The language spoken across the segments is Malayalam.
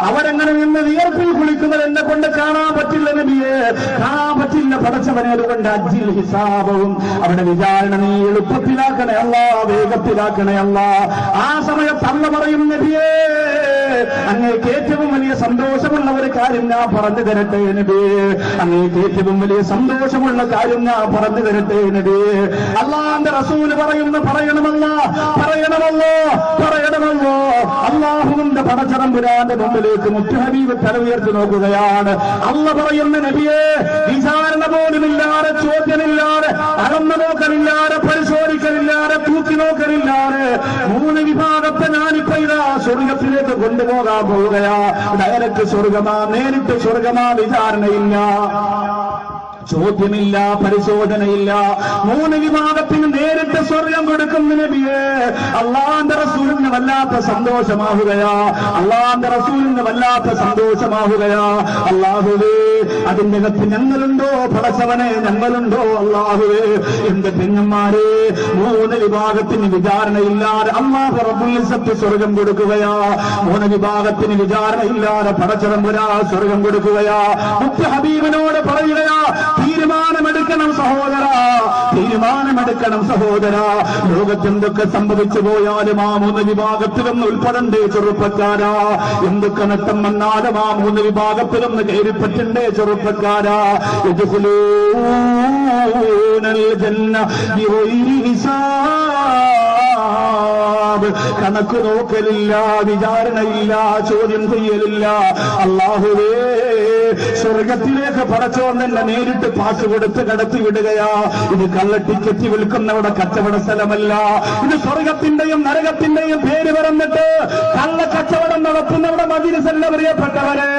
അവരങ്ങനെ നിന്ന് വിയർപ്പിൽ കുളിക്കുന്നത് എന്നെ കൊണ്ട് കാണാൻ പറ്റില്ല നബിയെ, കാണാൻ പറ്റില്ല പടച്ചവനെ. അതുകൊണ്ട് അജ്ജിൽ ഹിസാബവും അവിടെ വിചാരണ നീ എളുപ്പത്തിലാക്കണേ അല്ലാ, വേഗത്തിലാക്കണേ അല്ലാ. ആ സമയത്ത് അല്ല പറയും നബിയേ, അങ്ങേക്ക് ഏറ്റവും വലിയ സന്തോഷമുള്ള ഒരു കാര്യം ഞാൻ പറഞ്ഞു തരട്ടെ നബിയേ, അങ്ങേക്ക് ഏറ്റവും വലിയ സന്തോഷമുള്ള കാര്യം ഞാൻ പറഞ്ഞു തരട്ടെ നബിയേ. അല്ലാഹുവിന്റെ റസൂൽ പറയുന്നു, പറയണമല്ലോ പറയണമല്ലോ പറയണമല്ലോ. അല്ലാഹുവിന്റെ പടച്ചതമ്പുരാന്റെ മുമ്പിലേക്ക് മുത്ത് ഹബീബ് തല ഉയർത്തി നോക്കുകയാണ്. അല്ല പറയുന്ന നബിയേ, വിചാരണ പോലുമില്ലാതെ, ചോദ്യമില്ലാതെ, അളന്നു നോക്കലില്ലാതെ, പരിശോധിക്കലില്ലാതെ, തൂക്കി നോക്കലില്ലാതെ 3 വിഭാഗത്തെ ഞാനിപ്പോ ഇതാ സ്വർഗത്തിലേക്ക് കൊണ്ടുപോകാൻ പോവുകയാ. ഡയറക്റ്റ് സ്വർഗമാ, നേരിട്ട് സ്വർഗമാ, വിചാരണയില്ല, ചോദ്യമില്ല, പരിശോധനയില്ല. 3 വിഭാഗത്തിന് നേരിട്ട് സ്വർഗം കൊടുക്കുന്ന നബിയെ. അള്ളാന്റെ റസൂലിന് വല്ലാത്ത സന്തോഷമാവുകയാ, അള്ളാന്റെ റസൂലിന് വല്ലാത്ത സന്തോഷമാവുകയാ. അല്ലാഹുവേ, അതിന്റെ അകത്ത് ഞങ്ങളുണ്ടോ പടച്ചവനെ, ഞങ്ങളുണ്ടോ അല്ലാഹുവേ. എന്റെ പെങ്ങന്മാരെ, 3 വിഭാഗത്തിന് വിചാരണയില്ലാതെ അല്ലാഹു റബ്ബുൽ ഇസ്സത്ത് സ്വർഗം കൊടുക്കുകയാ. 3 വിഭാഗത്തിന് വിചാരണയില്ലാതെ പടച്ചതമ്പുരാൻ സ്വർഗം കൊടുക്കുകയാ. മുത്ത് ഹബീബിനോട് പറയുകയാ, തീരുമാനമെടുക്കണം സഹോദര, തീരുമാനമെടുക്കണം സഹോദര. ലോകത്തെന്തൊക്കെ സംഭവിച്ചു പോയാലും ആ 3 വിഭാഗത്തിലൊന്ന് ഉൾപ്പെടണ്ടേ ചെറുപ്പക്കാരാ. എന്തൊക്കെ നഷ്ടം വന്നാലും ആ 3 വിഭാഗത്തിലൊന്ന് കയറിപ്പറ്റണ്ടേ ചെറുപ്പക്കാരാ. യദ്ഖുലൂനൽ ജന്ന ബിഗൈരി ഹിസാബ്. കണക്ക് നോക്കലില്ല, വിചാരണയില്ല, ചോദ്യം ചെയ്യലില്ല. അല്ലാഹുവേ, സ്വർഗത്തിലേക്ക് പടച്ചോൻ തന്നെ നേരിട്ട് പാസ് കൊടുത്ത് കടത്തി വിടുകയാ. ഇത് കള്ള ടിക്കറ്റ് വിൽക്കുന്നവിടെ കച്ചവട സ്ഥലമല്ല. ഇത് സ്വർഗത്തിന്റെയും നരകത്തിന്റെയും പേര് പറഞ്ഞിട്ട് കള്ള കച്ചവടം നടത്തുന്നവിടെ മജ്‌ലിസല്ല പ്രിയപ്പെട്ടവരെ.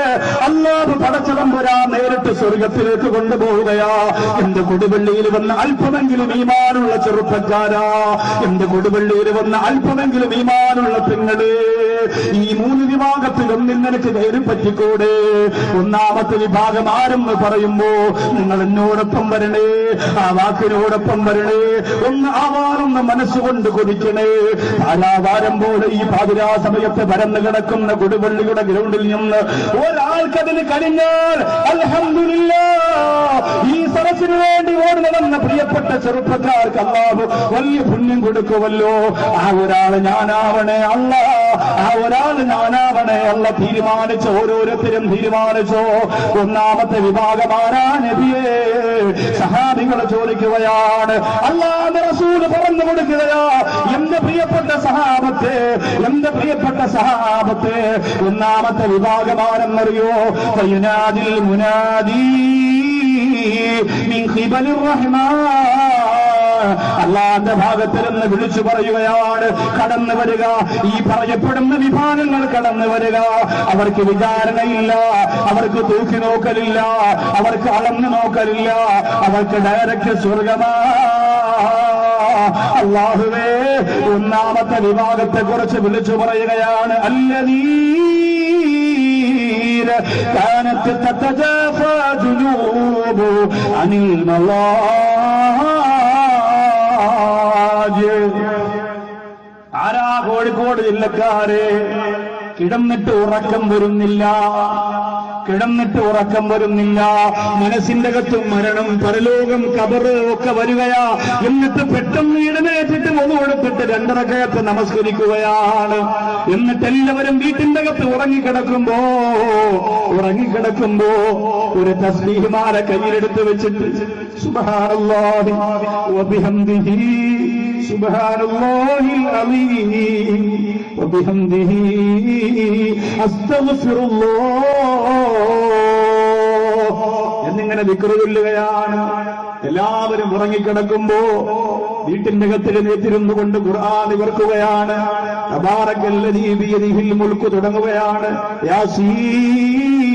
അല്ലാഹു പടച്ചതമ്പുരാൻ നേരിട്ട് സ്വർഗത്തിലേക്ക് കൊണ്ടുപോവുകയാ. എന്റെ കൊടുവള്ളിയിൽ വന്ന അല്പമെങ്കിലും ഈമാനുള്ള ചെറുപ്പക്കാരാ, എന്റെ കൊടുവള്ളിയിൽ വന്ന അല്പമെങ്കിലും ഈമാനുള്ള പെങ്ങളെ, ഈ 3 വിഭാഗത്തിൽ ഒന്നിൽ നിനക്ക് കയറി പറ്റിക്കൂടെ? ഒന്നാമത്തെ വിഭാഗം ആരെന്ന് പറയുമ്പോ നിങ്ങൾ എന്നോടൊപ്പം വരണേ, ആ വാക്കിനോടൊപ്പം വരണേ. ഒന്ന് ആവാറൊന്ന് മനസ്സുകൊണ്ട് കൊതിക്കണേ. ആരാവാരം പോലെ ഈ പാതിരാ സമയത്ത് പരന്നു കിടക്കുന്ന കൊടുവള്ളിയുടെ ഗ്രൗണ്ടിൽ നിന്ന് ഒരാൾക്കതിന് കഴിഞ്ഞാൽ അൽഹംദുലില്ലാഹ്, ഈ സരസിന് വേണ്ടി ഓടി നടന്ന പ്രിയപ്പെട്ട ചെറുപ്പക്കാർക്ക് അല്ലാഹു വലിയ പുണ്യം കൊടുക്കുമല്ലോ. ആ ഒരാള് ഞാനാവണേ അല്ല, ആ ഒരാള് ഞാനാവണേ അല്ല. തീരുമാനിച്ചോ, ഓരോരുത്തരും തീരുമാനിച്ചോ. ഒന്നാമത്തെ വിഭാഗമാരാ നബിയേ? സഹാബികൾ ചോദിക്കുകയാണ്, അല്ലാഹുവിന്റെ റസൂൽ പറഞ്ഞു കൊടുക്കുകയാ, എന്റെ പ്രിയപ്പെട്ട സഹാബത്തെ, എന്റെ പ്രിയപ്പെട്ട സഹാബത്തെ. ഒന്നാമത്തെ വിഭാഗമാരെന്നറിയോ? ഫയുനാദിൽ മുനാദി മിൻ ഖിബലിർ റഹ്മാൻ. അല്ലാഹുവിന്റെ ഭാഗത്തിൽ നിന്ന് വിളിച്ചു പറയുകയാണ്, കടന്നു വരിക. ഈ പറയപ്പെടുന്ന വിഭാഗങ്ങൾ കടന്നു വരിക. അവർക്ക് വിചാരണയില്ല, അവർക്ക് തൂക്കി നോക്കലില്ല, അവർക്ക് അളന്നു നോക്കലില്ല, അവർക്ക് ഡയറക്റ്റ് സ്വർഗമാ. അല്ലാഹുവേ, ഒന്നാമത്തെ വിഭാഗത്തെ കുറിച്ച് വിളിച്ചു പറയുകയാണ്, അല്ലദീന കാനത്ത് തതജാഫാ ജുനൂബു അനിൽ മളാജി. ആരാ? കോഴിക്കോട് ജില്ലക്കാരെ. കിടന്നിട്ട് ഉറക്കം വരുന്നില്ല, കിടന്നിട്ട് ഉറക്കം വരുന്നില്ല. മനസ്സിന്റെ അകത്തും മരണം, പരലോകം, ഖബറ് ഒക്കെ വരികയാ. എന്നിട്ട് പെട്ടെന്ന് എഴുന്നേറ്റിട്ട് ഒന്നുകൊടുത്തിട്ട് 2 റക്അത്ത് നമസ്കരിക്കുകയാണ്. എന്നിട്ട് എല്ലാവരും വീട്ടിന്റെ അകത്ത് ഉറങ്ങിക്കിടക്കുമ്പോ ഒരു തസ്ബീഹ് മാല കയ്യിലെടുത്ത് വെച്ചിട്ട് സുബ്ഹാനല്ലാഹി വബിഹംദിഹി സുബ്ഹാനല്ലാഹിൽ അലീം വബിഹംദിഹി അസ്തഗ്ഫിറുല്ലാഹ് എന്നിങ്ങനെ ദിക്ർ ചൊല്ലുകയാണ്. എല്ലാവരും ഉറങ്ങിക്കിടക്കുമ്പോ വീട്ടിന്റെ അകത്തിരുന്നു കൊണ്ട് ഖുർആൻ ഇവർക്കുകയാണ്. തബാറക്കല്ലദീ ബിയദിഹിൽ മുൽക്ക് തുടങ്ങുകയാണ്. യാസീൻ